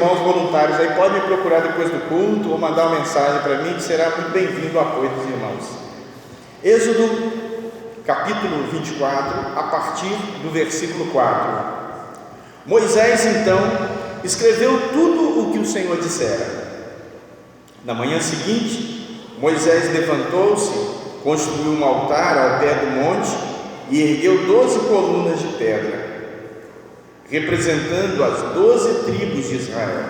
Irmãos voluntários aí podem me procurar depois do culto ou mandar uma mensagem para mim, que será muito bem-vindo o apoio dos irmãos. Êxodo capítulo 24, a partir do versículo 4. Moisés então escreveu tudo o que o Senhor dissera. Na manhã seguinte, Moisés levantou-se, construiu um altar ao pé do monte e ergueu 12 colunas de pedra, representando as 12 tribos de Israel.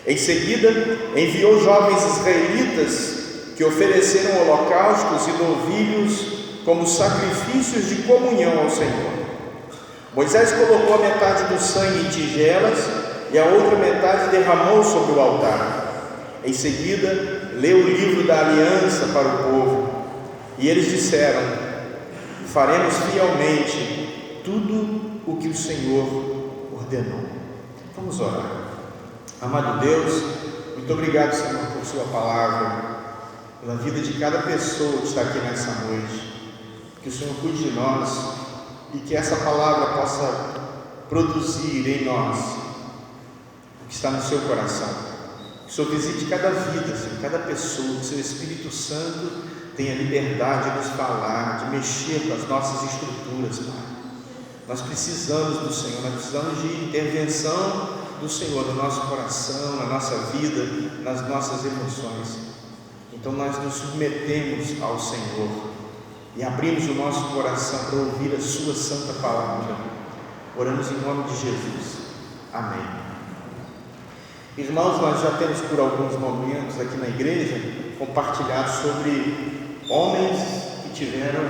Em seguida, enviou jovens israelitas que ofereceram holocaustos e novilhos como sacrifícios de comunhão ao Senhor. Moisés colocou a metade do sangue em tigelas e a outra metade derramou sobre o altar. Em seguida, leu o livro da aliança para o povo, e eles disseram: faremos fielmente tudo o que o Senhor ordenou. Vamos orar. Amado Deus, muito obrigado, Senhor, por sua palavra, pela vida de cada pessoa que está aqui nessa noite. Que o Senhor cuide de nós e que essa palavra possa produzir em nós o que está no seu coração. Que o Senhor visite cada vida, Senhor, cada pessoa, que o seu Espírito Santo tenha liberdade de nos falar, de mexer com as nossas estruturas, Pai. Nós precisamos do Senhor, nós precisamos de intervenção do Senhor no nosso coração, na nossa vida, nas nossas emoções. Então nós nos submetemos ao Senhor e abrimos o nosso coração para ouvir a sua santa palavra. Oramos em nome de Jesus. Amém. Irmãos, nós já temos por alguns momentos aqui na igreja compartilhado sobre homens que tiveram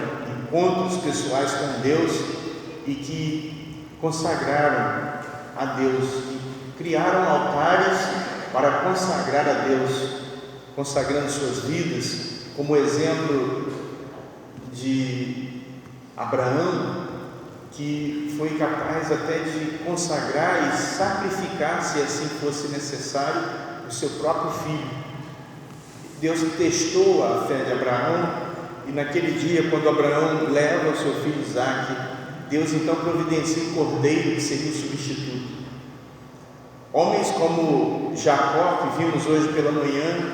encontros pessoais com Deus e que consagraram a Deus, e criaram altares para consagrar a Deus, consagrando suas vidas, como exemplo de Abraão, que foi capaz até de consagrar e sacrificar, se assim fosse necessário, o seu próprio filho. Deus testou a fé de Abraão, e naquele dia, quando Abraão leva o seu filho Isaque, Deus então providencia um cordeiro que seria o substituto. Homens como Jacó, que vimos hoje pela manhã,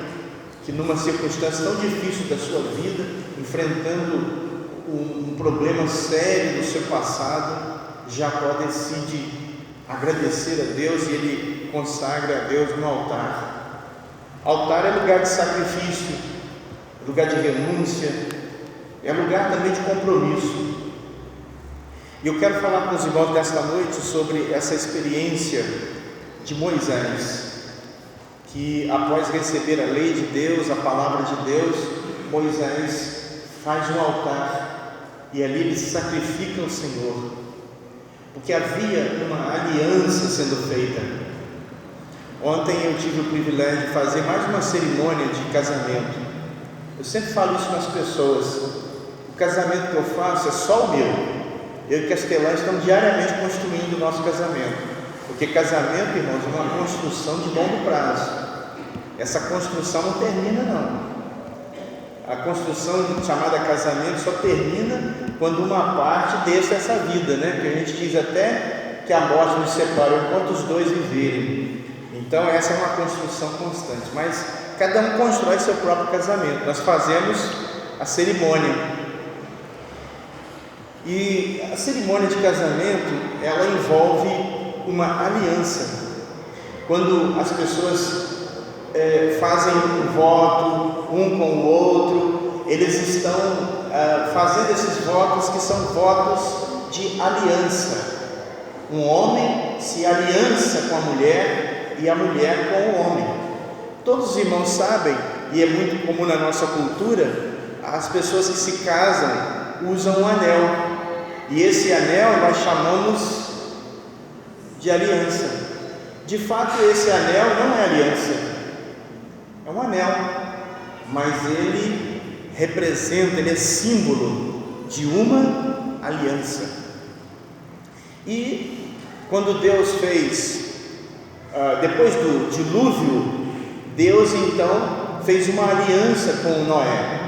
que numa circunstância tão difícil da sua vida, enfrentando um problema sério do seu passado, Jacó decide agradecer a Deus e ele consagra a Deus no altar. Altar é lugar de sacrifício, lugar de renúncia, é lugar também de compromisso. E eu quero falar com os irmãos desta noite sobre essa experiência de Moisés, que após receber a lei de Deus, a palavra de Deus, Moisés faz um altar e ali ele sacrifica ao Senhor, porque havia uma aliança sendo feita. Ontem eu tive o privilégio de fazer mais uma cerimônia de casamento. Eu sempre falo isso com as pessoas: o casamento que eu faço é só o meu. Eu e Castelã estamos diariamente construindo o nosso casamento, porque casamento, irmãos, é uma construção de longo prazo. Essa construção não termina, não. A construção chamada casamento só termina quando uma parte deixa essa vida, né? Porque a gente diz até que a morte nos separou enquanto os dois viverem. Então essa é uma construção constante, mas cada um constrói seu próprio casamento. Nós fazemos a cerimônia. E a cerimônia de casamento, ela envolve uma aliança. Quando as pessoas fazem um voto um com o outro, eles estão fazendo esses votos que são votos de aliança. Um homem se aliança com a mulher e a mulher com o homem. Todos os irmãos sabem, e é muito comum na nossa cultura, as pessoas que se casam usam um anel, e esse anel nós chamamos de aliança. De fato, esse anel não é aliança, é um anel, mas ele representa, ele é símbolo de uma aliança. E quando Deus fez, depois do dilúvio, Deus então fez uma aliança com Noé.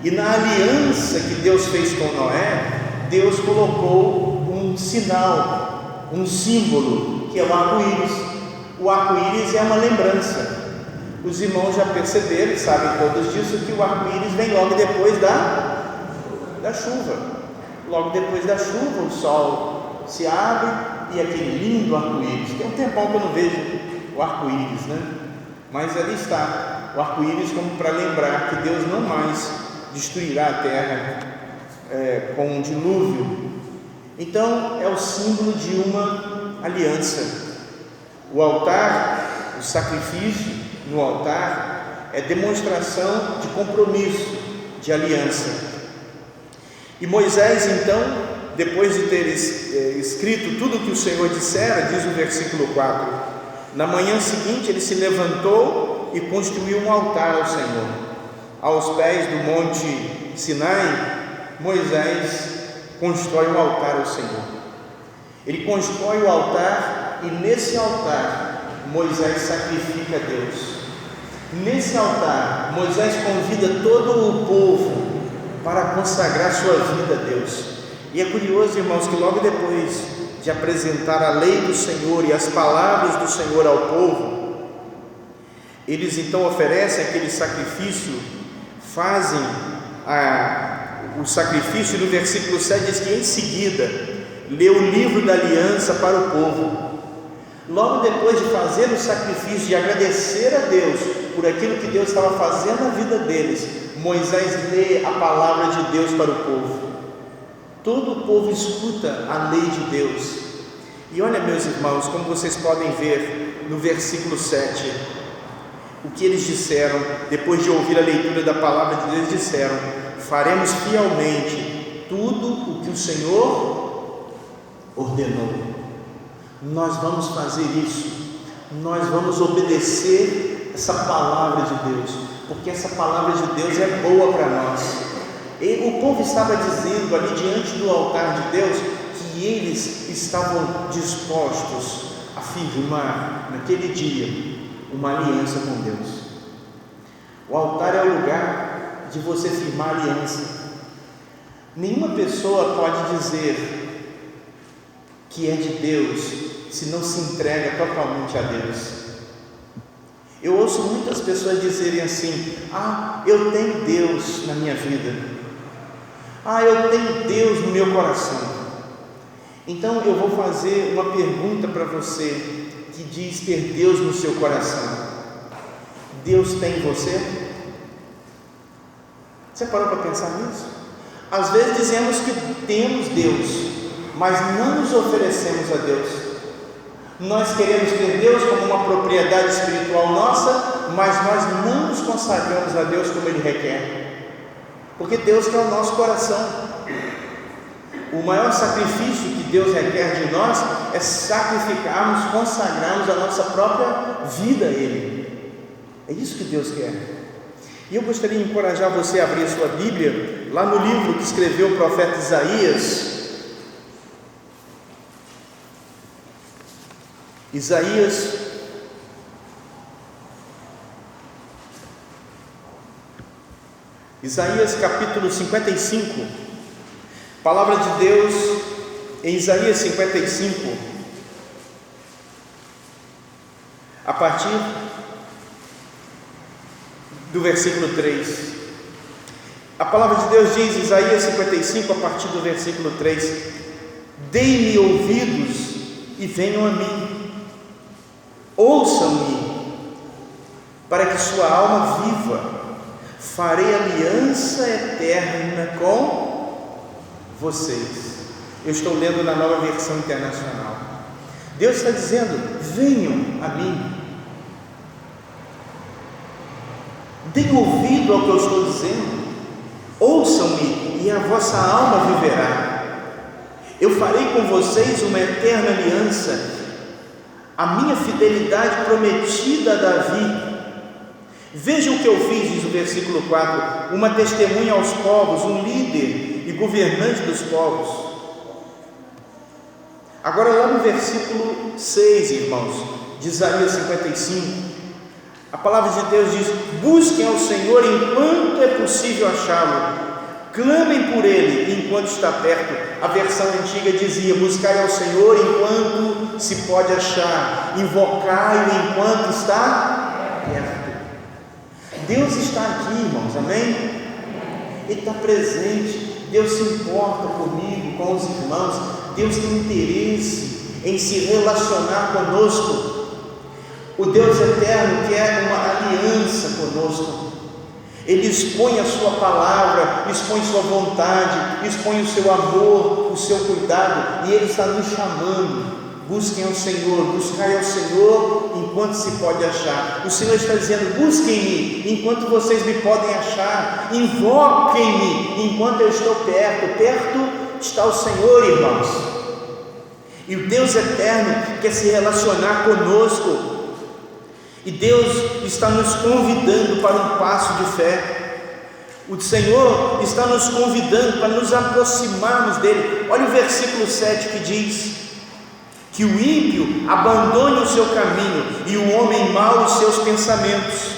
E na aliança que Deus fez com Noé, Deus colocou um sinal, um símbolo, que é o arco-íris. o arco-íris é uma lembrança. Os irmãos já perceberam, sabem todos disso, que o arco-íris vem logo depois da chuva. Logo depois da chuva, o sol se abre e aquele lindo arco-íris. Tem um tempão que eu não vejo o arco-íris, né? Mas ali está, o arco-íris como para lembrar que Deus não mais destruirá a terra com um dilúvio. Então é o símbolo de uma aliança. O altar, o sacrifício no altar é demonstração de compromisso, de aliança. E Moisés então, depois de ter escrito tudo o que o Senhor dissera, diz o versículo 4, na manhã seguinte ele se levantou e construiu um altar ao Senhor. Aos pés do monte Sinai, Moisés constrói um altar ao Senhor. Ele constrói o altar e nesse altar Moisés sacrifica a Deus. Nesse altar Moisés convida todo o povo para consagrar sua vida a Deus. E é curioso, irmãos, que logo depois de apresentar a lei do Senhor e as palavras do Senhor ao povo, eles então oferecem aquele sacrifício, fazem o sacrifício. No versículo 7 diz que em seguida leu o livro da aliança para o povo. Logo depois de fazer o sacrifício, de agradecer a Deus por aquilo que Deus estava fazendo na vida deles, Moisés lê a palavra de Deus para o povo. Todo o povo escuta a lei de Deus. E olha, meus irmãos, como vocês podem ver no versículo 7, o que eles disseram, depois de ouvir a leitura da palavra de Deus, disseram: faremos fielmente tudo o que o Senhor ordenou. Nós vamos fazer isso, nós vamos obedecer essa palavra de Deus, porque essa palavra de Deus é boa para nós. E o povo estava dizendo ali diante do altar de Deus que eles estavam dispostos a firmar naquele dia uma aliança com Deus. O altar é o lugar de você firmar aliança. Nenhuma pessoa pode dizer que é de Deus se não se entrega totalmente a Deus. Eu ouço muitas pessoas dizerem assim: eu tenho Deus na minha vida, eu tenho Deus no meu coração. Então eu vou fazer uma pergunta para você que diz ter Deus no seu coração. Deus tem você? Você parou para pensar nisso? Às vezes dizemos que temos Deus, mas não nos oferecemos a Deus. Nós queremos ter Deus como uma propriedade espiritual nossa, mas nós não nos consagramos a Deus como Ele requer, porque Deus quer o nosso coração. O maior sacrifício que Deus requer de nós é sacrificarmos, consagrarmos a nossa própria vida a Ele. É isso que Deus quer. E eu gostaria de encorajar você a abrir a sua Bíblia, lá no livro que escreveu o profeta Isaías. Isaías capítulo 55, palavra de Deus em Isaías 55, a partir do versículo 3. A palavra de Deus diz, Isaías 55, a partir do versículo 3: deem-me ouvidos e venham a mim, ouçam-me, para que sua alma viva. Farei aliança eterna com vocês. Eu estou lendo na Nova Versão Internacional. Deus está dizendo: venham a mim, deem ouvido ao que eu estou dizendo, ouçam-me e a vossa alma viverá. Eu farei com vocês uma eterna aliança, a minha fidelidade prometida a Davi. Vejam o que eu fiz, diz o versículo 4, uma testemunha aos povos, um líder e governante dos povos. Agora lá no versículo 6, irmãos, de Isaías 55, a palavra de Deus diz: busquem ao Senhor enquanto é possível achá-lo, clamem por Ele enquanto está perto. A versão antiga dizia: buscai ao Senhor enquanto se pode achar, invocai-o enquanto está perto. Deus está aqui, irmãos, amém? Ele está presente, Deus se importa comigo, com os irmãos, Deus tem interesse em se relacionar conosco. O Deus eterno quer uma aliança conosco. Ele expõe a sua palavra, expõe sua vontade, expõe o seu amor, o seu cuidado, e Ele está nos chamando. Busquem ao Senhor, buscai ao Senhor enquanto se pode achar. O Senhor está dizendo: busquem-me enquanto vocês me podem achar, invoquem-me enquanto eu estou perto. Perto está o Senhor, irmãos. E o Deus eterno quer se relacionar conosco. E Deus está nos convidando para um passo de fé. O Senhor está nos convidando para nos aproximarmos dEle. Olha o versículo 7 que diz: que o ímpio abandone o seu caminho e o homem mau os seus pensamentos.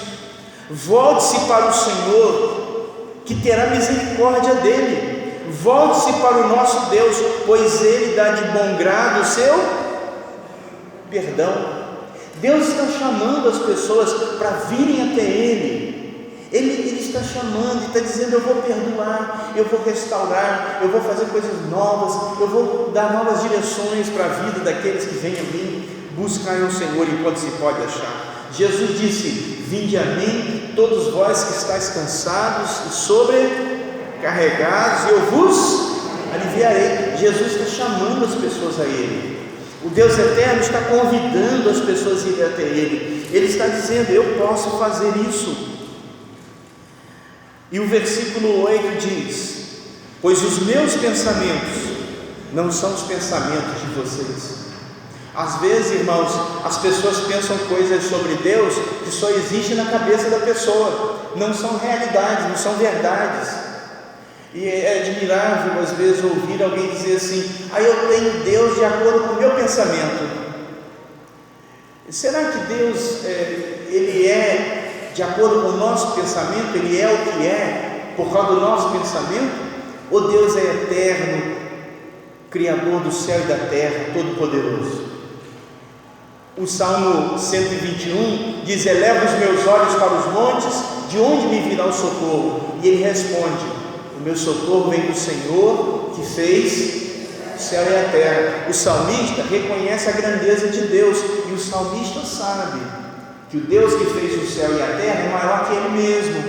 Volte-se para o Senhor, que terá misericórdia dele. Volte-se para o nosso Deus, pois Ele dá de bom grado o seu perdão. Deus está chamando as pessoas para virem até Ele está chamando e está dizendo: eu vou perdoar, eu vou restaurar, eu vou fazer coisas novas, eu vou dar novas direções para a vida daqueles que vêm a mim. Buscai ao Senhor enquanto se pode achar. Jesus disse: vinde a mim, todos vós que estáis cansados e sobrecarregados, e eu vos aliviarei. Jesus está chamando as pessoas a Ele. O Deus eterno está convidando as pessoas a irem até Ele. Ele está dizendo: eu posso fazer isso. E o versículo 8 diz: pois os meus pensamentos não são os pensamentos de vocês. Às vezes, irmãos, as pessoas pensam coisas sobre Deus que só existem na cabeça da pessoa, não são realidades, não são verdades. E é admirável às vezes ouvir alguém dizer assim: eu tenho Deus de acordo com o meu pensamento. Será que Deus Ele é de acordo com o nosso pensamento? Ele é o que é por causa do nosso pensamento? Ou Deus é eterno, Criador do céu e da terra, todo-poderoso? O Salmo 121 diz: eleva os meus olhos para os montes, de onde me virá o socorro? E ele responde: o meu socorro vem do Senhor, que fez o céu e a terra. O salmista reconhece a grandeza de Deus, e o salmista sabe que o Deus que fez o céu e a terra é maior que ele mesmo,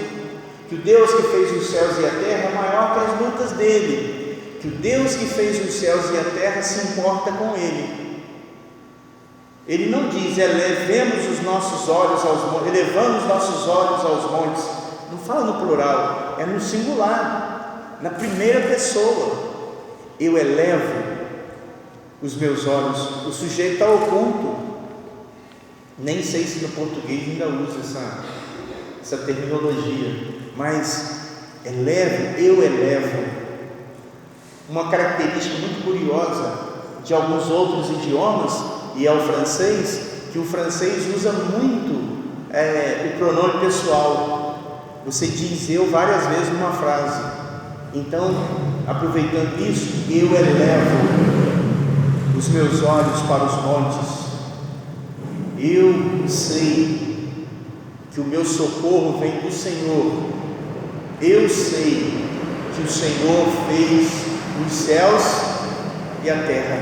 que o Deus que fez os céus e a terra é maior que as lutas dele, que o Deus que fez os céus e a terra se importa com ele. Ele não diz: elevemos os nossos olhos aos montes, elevamos nossos olhos aos montes. Não fala no plural, é no singular, na primeira pessoa. Eu elevo os meus olhos. O sujeito está oculto. Nem sei se no português ainda usa essa terminologia, mas eu elevo. Uma característica muito curiosa de alguns outros idiomas, e é o francês, que o francês usa muito o pronome pessoal. Você diz eu várias vezes numa frase. Então, aproveitando isso, eu elevo os meus olhos para os montes. Eu sei que o meu socorro vem do Senhor. Eu sei que o Senhor fez os céus e a terra.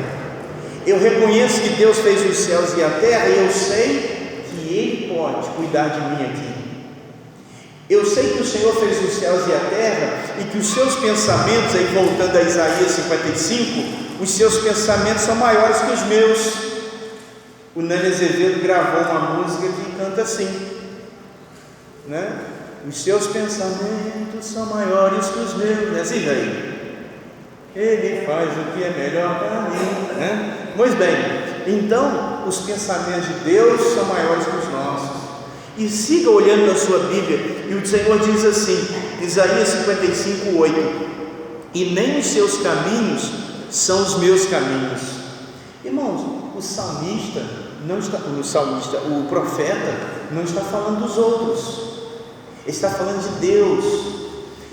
Eu reconheço que Deus fez os céus e a terra, e eu sei que Ele pode cuidar de mim aqui. Eu sei que o Senhor fez os céus e a terra, e que os seus pensamentos, aí voltando a Isaías 55, os seus pensamentos são maiores que os meus. O Nani Azevedo gravou uma música que canta assim, né? Os seus pensamentos são maiores que os meus, né? Assim, daí. Ele faz o que é melhor para mim, né? Pois bem, então os pensamentos de Deus são maiores que os nossos. E siga olhando na sua Bíblia, e o Senhor diz assim, Isaías 55, 8: e nem os seus caminhos são os meus caminhos. Irmãos, o profeta não está falando dos outros, ele está falando de Deus.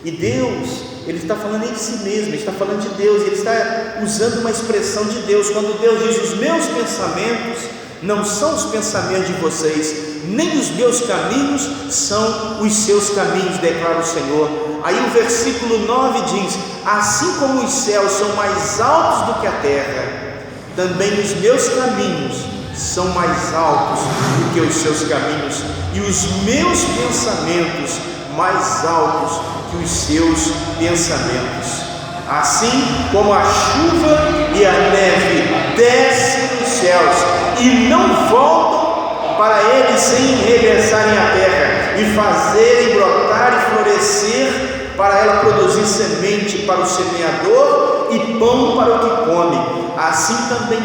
E Deus ele está falando em si mesmo, ele está falando de Deus, ele está usando uma expressão de Deus. Quando Deus diz: os meus pensamentos não são os pensamentos de vocês, nem os meus caminhos são os seus caminhos, declara o Senhor. Aí o versículo 9 diz: assim como os céus são mais altos do que a terra, também os meus caminhos são mais altos do que os seus caminhos, e os meus pensamentos mais altos que os seus pensamentos. Assim como a chuva e a neve descem dos céus e não voltam para eles sem regressarem à terra e fazerem brotar e florescer, para ela produzir semente para o semeador e pão para o que come, assim também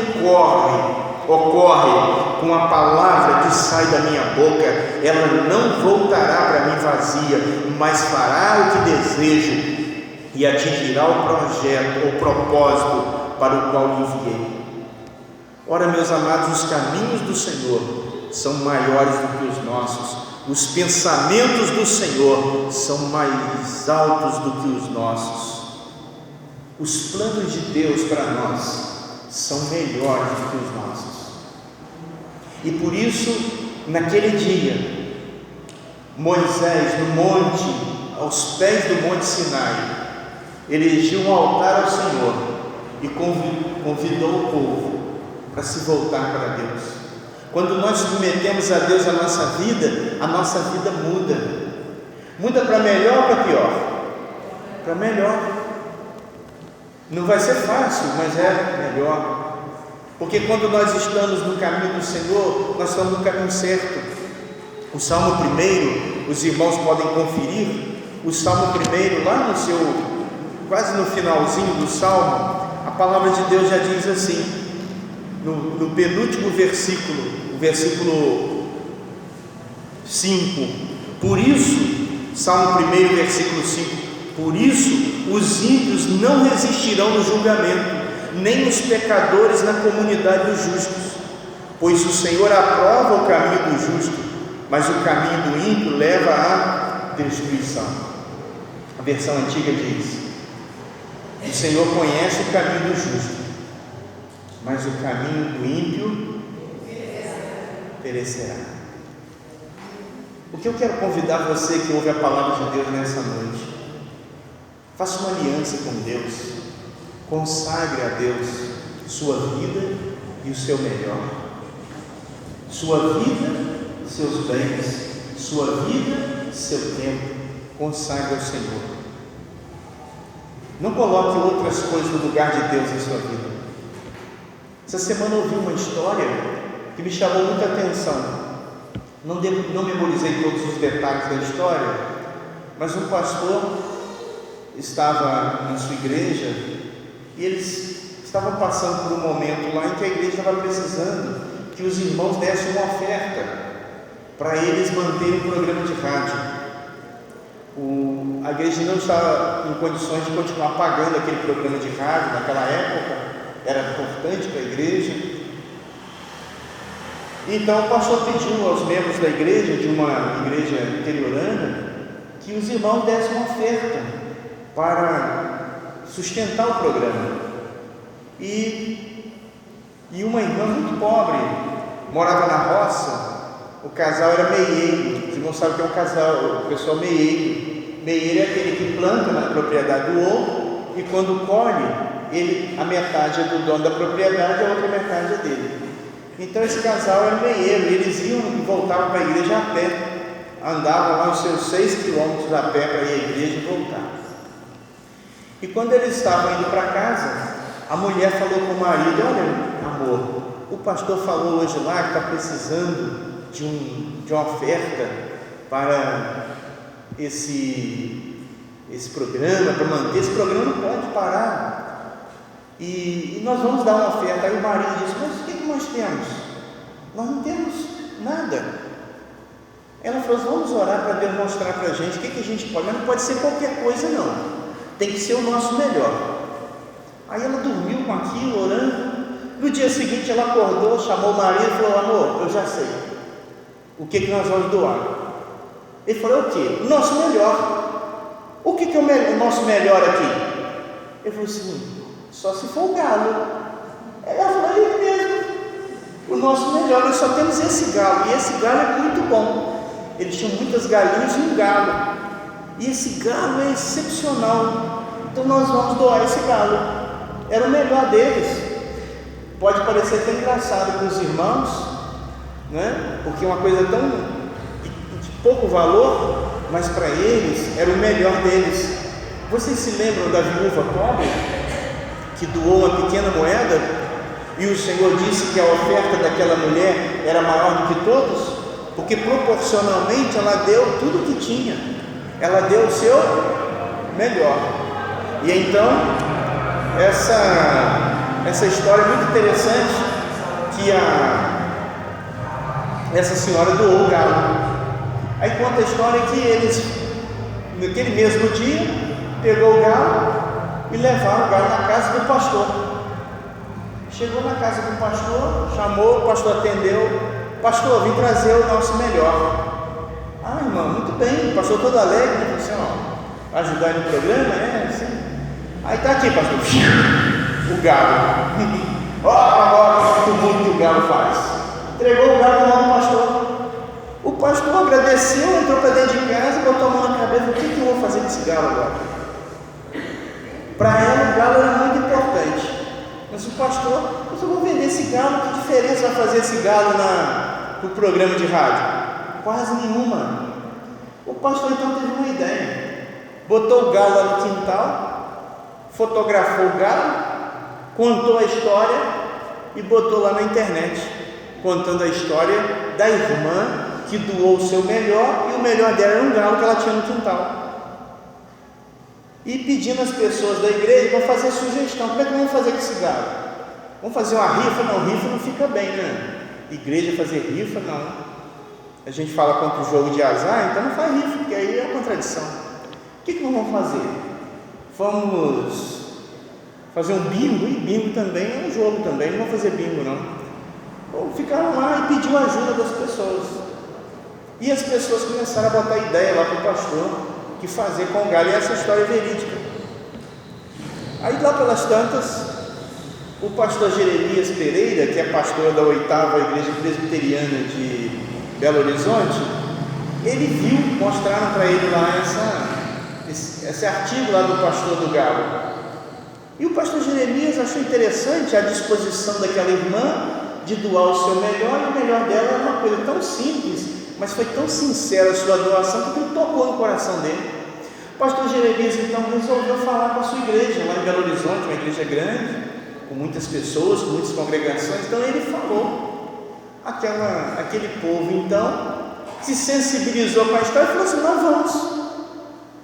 ocorre com a palavra que sai da minha boca. Ela não voltará para mim vazia, mas fará o que desejo e atingirá o propósito para o qual enviei. Ora, meus amados, os caminhos do Senhor são maiores do que os nossos, os pensamentos do Senhor são mais altos do que os nossos. Os planos de Deus para nós são melhores do que os nossos. E por isso, naquele dia, Moisés, no monte, aos pés do monte Sinai, erigiu um altar ao Senhor e convidou o povo para se voltar para Deus. Quando nós submetemos a Deus a nossa vida muda para melhor ou para pior? Para melhor. Não vai ser fácil, mas é melhor, porque quando nós estamos no caminho do Senhor, nós estamos no caminho certo. O Salmo 1, os irmãos podem conferir, o Salmo 1, lá no seu, quase no finalzinho do Salmo, a palavra de Deus já diz assim, no penúltimo versículo, o versículo 5, por isso, Salmo 1, versículo 5, por isso os ímpios não resistirão no julgamento, nem os pecadores na comunidade dos justos, pois o Senhor aprova o caminho do justo, mas o caminho do ímpio leva à destruição. A versão antiga diz: o Senhor conhece o caminho do justo, mas o caminho do ímpio perecerá. O que eu quero convidar você que ouve a palavra de Deus nessa noite: faça uma aliança com Deus, consagre a Deus sua vida e o seu melhor, sua vida, seus bens, sua vida, seu tempo, consagre ao Senhor. Não coloque outras coisas no lugar de Deus em sua vida. Essa semana eu ouvi uma história que me chamou muita atenção. Não memorizei todos os detalhes da história, mas um pastor estava na sua igreja e eles estavam passando por um momento lá em que a igreja estava precisando que os irmãos dessem uma oferta para eles manterem um programa de rádio. A igreja não estava em condições de continuar pagando aquele programa de rádio naquela época, era importante para a igreja. Então o pastor pediu aos membros da igreja, de uma igreja interiorana, que os irmãos dessem uma oferta para sustentar o programa. E uma irmã muito pobre, morava na roça, o casal era meieiro. Os irmãos sabem que é um casal, o pessoal meieiro. Meieiro é aquele que planta na propriedade do outro e quando colhe, a metade é do dono da propriedade, a outra metade é dele. Então esse casal era meieiro, eles iam e voltavam para a igreja a pé, andavam lá os seus 6 quilômetros a pé para ir à igreja e voltar. E quando eles estavam indo para casa, a mulher falou com o marido: olha, amor, o pastor falou hoje lá que está precisando de uma oferta para esse programa, para manter esse programa, não pode parar, e nós vamos dar uma oferta. Aí o marido disse: mas o que nós temos? Nós não temos nada. Ela falou: vamos orar para Deus mostrar para a gente o que a gente pode, mas não pode ser qualquer coisa não, tem que ser o nosso melhor. Aí ela dormiu com aquilo, orando. No dia seguinte ela acordou, chamou o marido e falou: amor, eu já sei o que nós vamos doar. Ele falou: o quê? O nosso melhor. O que é o nosso melhor aqui? Ele falou assim: só se for o galo. Aí ela falou: ele mesmo, o nosso melhor, nós só temos esse galo, e esse galo é muito bom. Eles tinham muitas galinhas e um galo, e esse galo é excepcional, então nós vamos doar esse galo. Era o melhor deles. Pode parecer até engraçado para os irmãos, né? Porque é uma coisa tão de pouco valor, mas para eles era o melhor deles. Vocês se lembram da viúva pobre que doou uma pequena moeda e o Senhor disse que a oferta daquela mulher era maior do que todos? Porque proporcionalmente ela deu tudo o que tinha, ela deu o seu melhor. E então essa história é muito interessante, que essa senhora doou o galo. Aí conta a história que eles, naquele mesmo dia, pegou o galo e levaram o galo na casa do pastor. Chegou na casa do pastor, chamou, o pastor atendeu: pastor, vim trazer o nosso melhor. Ah, irmão, muito bem. O pastor todo alegre, né? Assim, ó, ajudar no programa, né? Assim. Aí tá aqui, pastor, o galo. Ó, agora o mundo que o galo faz. Entregou o galo na mão do pastor. O pastor agradeceu, entrou para dentro de casa, botou a mão na cabeça: o que eu vou fazer com esse galo agora? Para ela, o galo era muito importante. Mas o pastor: eu vou vender esse galo, que diferença vai fazer esse galo no programa de rádio? Quase nenhuma. O pastor então teve uma ideia, botou o galo lá no quintal, fotografou o galo, contou a história e botou lá na internet, contando a história da irmã que doou o seu melhor, e o melhor dela era um galo que ela tinha no quintal. E pedindo às pessoas da igreja para fazer sugestão: como é que vamos fazer com esse galo? Vamos fazer uma rifa? Não, rifa não fica bem, né? Igreja fazer rifa, não. A gente fala contra o jogo de azar, então não faz rifa, porque aí é contradição. O que nós vamos fazer? Vamos fazer um bingo? E bingo também é um jogo também, não vamos fazer bingo não. Ou ficaram lá e pediu ajuda das pessoas. E as pessoas começaram a botar ideia lá para o pastor, que fazer com o galo, e essa história é verídica. Aí lá pelas tantas, o pastor Jeremias Pereira, que é pastor da 8ª Igreja Presbiteriana de Belo Horizonte, ele viu, mostraram para ele lá esse artigo lá do pastor do galo. E o pastor Jeremias achou interessante a disposição daquela irmã de doar o seu melhor, e o melhor dela era uma coisa tão simples, mas foi tão sincera a sua doação que tocou no coração dele. O pastor Jeremias então resolveu falar com a sua igreja lá em Belo Horizonte, uma igreja grande, com muitas pessoas, com muitas congregações. Então ele falou, aquele povo então se sensibilizou com a história e falou assim: nós vamos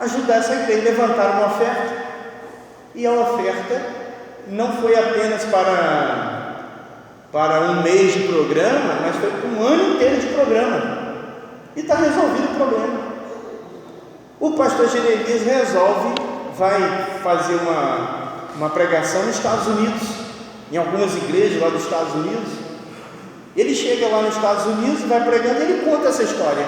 ajudar essa igreja. Levantaram uma oferta, e a oferta não foi apenas para um mês de programa, mas foi para um ano inteiro de programa. E está resolvido o problema. O pastor Jeremias vai fazer uma pregação nos Estados Unidos, em algumas igrejas lá dos Estados Unidos. Ele chega lá nos Estados Unidos, vai pregando, e ele conta essa história.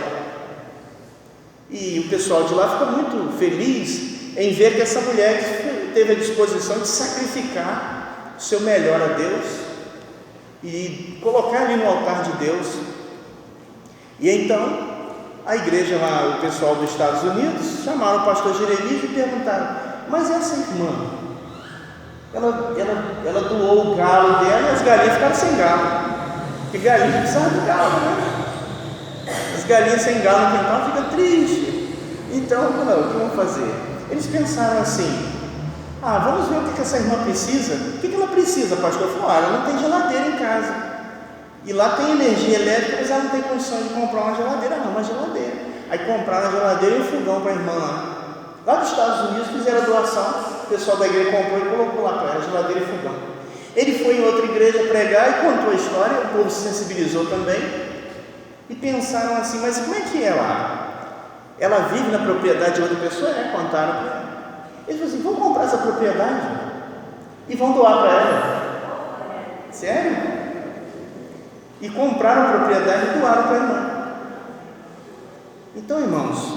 E o pessoal de lá fica muito feliz em ver que essa mulher teve a disposição de sacrificar o seu melhor a Deus e colocar ali no altar de Deus. E então a igreja lá, o pessoal dos Estados Unidos, chamaram o pastor Jeremias e perguntaram: mas essa irmã, ela doou o galo dela, e as galinhas ficaram sem galo, porque galinha precisa do galo, né? As galinhas sem galo no quintal ficam tristes. Então, o que vamos fazer? Eles pensaram assim: vamos ver o que essa irmã precisa. O que ela precisa, pastor? Falou: ela não tem geladeira em casa. E lá tem energia elétrica, mas ela não tem condições de comprar uma geladeira, não, uma geladeira. Aí compraram a geladeira e um fogão para a irmã lá. Lá dos Estados Unidos fizeram a doação, o pessoal da igreja comprou e colocou lá para ela, geladeira e fogão. Ele foi em outra igreja pregar e contou a história, o povo se sensibilizou também. E pensaram assim: mas como é que é lá? Ela vive na propriedade de outra pessoa? Contaram para ela. Eles falaram assim: vamos comprar essa propriedade e vão doar para ela. Sério? E compraram a propriedade e doaram para a irmã. Então, irmãos,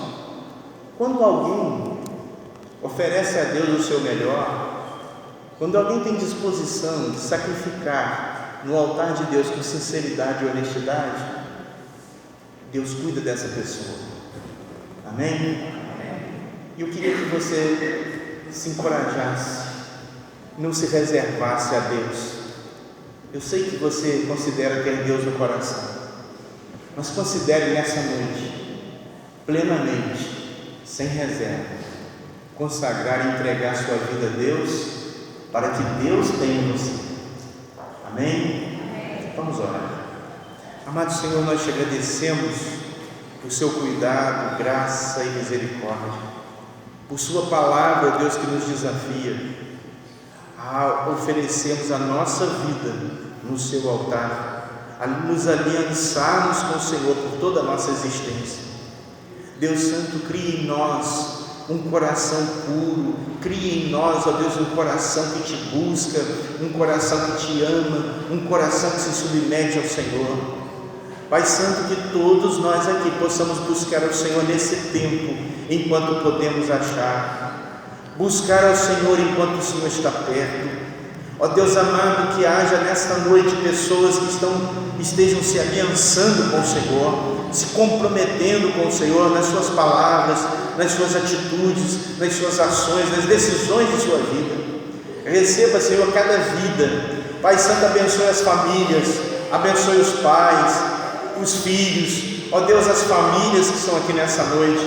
quando alguém oferece a Deus o seu melhor, quando alguém tem disposição de sacrificar no altar de Deus com sinceridade e honestidade, Deus cuida dessa pessoa. Amém? E eu queria que você se encorajasse, não se reservasse a Deus. Eu sei que você considera ter Deus no coração, mas considere nessa noite, plenamente, sem reserva, consagrar e entregar sua vida a Deus, para que Deus tenha em você. Amém? Vamos orar. Amado Senhor, nós te agradecemos por seu cuidado, graça e misericórdia, por sua palavra, Deus, que nos desafia a oferecermos a nossa vida no seu altar, a nos aliançarmos com o Senhor por toda a nossa existência. Deus Santo, crie em nós um coração puro, crie em nós, ó Deus, um coração que te busca, um coração que te ama, um coração que se submete ao Senhor. Pai Santo, que todos nós aqui possamos buscar ao Senhor nesse tempo, enquanto podemos achar, buscar ao Senhor enquanto o Senhor está perto. Ó Deus amado, que haja nesta noite pessoas que estejam se aliançando com o Senhor, se comprometendo com o Senhor nas suas palavras, nas suas atitudes, nas suas ações, nas decisões de sua vida. Receba, Senhor, cada vida. Pai Santo, abençoe as famílias, abençoe os pais, os filhos, ó Deus, as famílias que estão aqui nessa noite,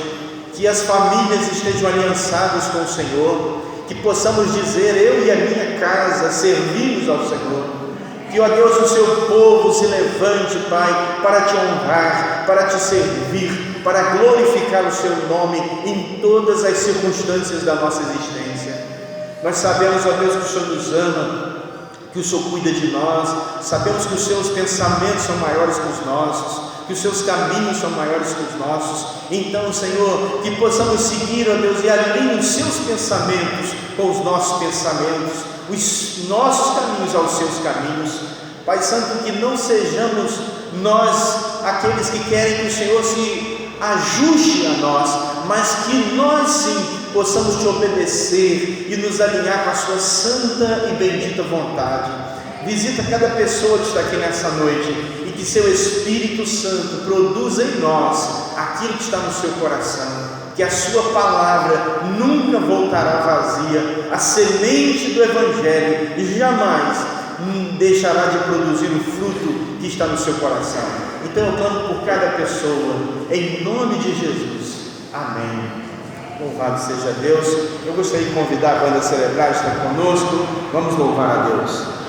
que as famílias estejam aliançadas com o Senhor, que possamos dizer: eu e a minha casa servimos ao Senhor. Que, ó Deus, o seu povo se levante, Pai, para te honrar, para te servir, para glorificar o seu nome em todas as circunstâncias da nossa existência. Nós sabemos, ó Deus, que o Senhor nos ama, que o Senhor cuida de nós, sabemos que os seus pensamentos são maiores que os nossos, que os seus caminhos são maiores que os nossos. Então, Senhor, que possamos seguir, ó Deus, e alinhar os seus pensamentos com os nossos pensamentos, os nossos caminhos aos seus caminhos. Pai Santo, que não sejamos nós aqueles que querem que o Senhor se ajuste a nós, mas que nós sim possamos te obedecer e nos alinhar com a sua santa e bendita vontade. Visita cada pessoa que está aqui nessa noite e que seu Espírito Santo produza em nós aquilo que está no seu coração, que a sua palavra nunca voltará vazia, a semente do Evangelho jamais deixará de produzir o fruto que está no seu coração. Então eu clamo por cada pessoa, em nome de Jesus. Amém. Louvado seja Deus. Eu gostaria de convidar a banda celebrar a estar conosco. Vamos louvar a Deus.